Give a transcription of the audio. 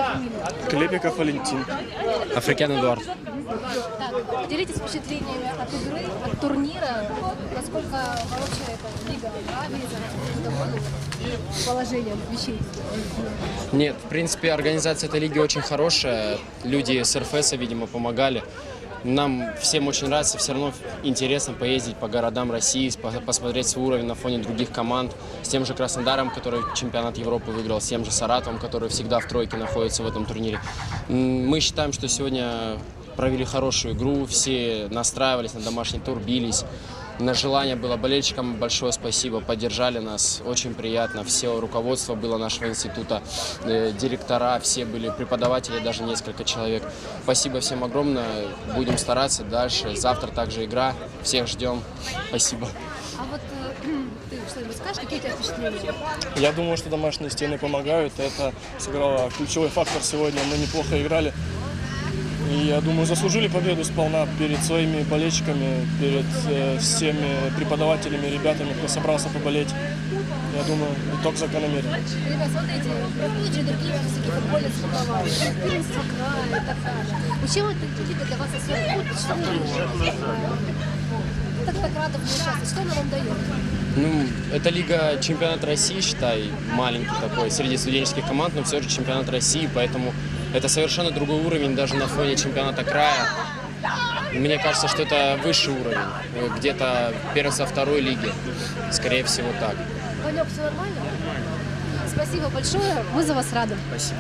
имя, фамилия? Клепиков Валентин. Африкян Эдуард. Так, поделитесь впечатлениями от игры, от турнира. Насколько хорошая эта лига нравится, довольны положением вещей? Нет, в принципе, организация этой лиги очень хорошая. Люди с РФСа, видимо, помогали. Нам всем очень нравится, все равно интересно поездить по городам России, посмотреть свой уровень на фоне других команд. С тем же Краснодаром, который чемпионат Европы выиграл, с тем же Саратовом, который всегда в тройке находится в этом турнире. Мы считаем, что сегодня провели хорошую игру, все настраивались на домашний тур, бились. На желание было болельщикам большое спасибо, поддержали нас, очень приятно. Все руководство было нашего института, директора, все были преподаватели, даже несколько человек. Спасибо всем огромное, будем стараться дальше. Завтра также игра, всех ждем. Спасибо. А вот ты что-нибудь скажешь, какие у тебя впечатления? Я думаю, что домашние стены помогают. Это сыграло ключевой фактор сегодня. Мы неплохо играли. И, я думаю, заслужили победу сполна перед своими болельщиками, перед всеми преподавателями, ребятами, кто собрался поболеть. Я думаю, итог закономерен. Ребят, смотрите, проходят же другие всякие футбольные соревнования, первенство края и так далее. Чем это лига для вас особенно? Что вы так рады в ней участвовать? Что она вам дает? Ну, это лига чемпионат России, считай, маленький такой, среди студенческих команд, но все же чемпионат России, поэтому это совершенно другой уровень даже на фоне чемпионата края. Мне кажется, что это высший уровень, где-то первенство второй лиги, скорее всего так. Ванек, все нормально? Спасибо большое, мы за вас рады. Спасибо.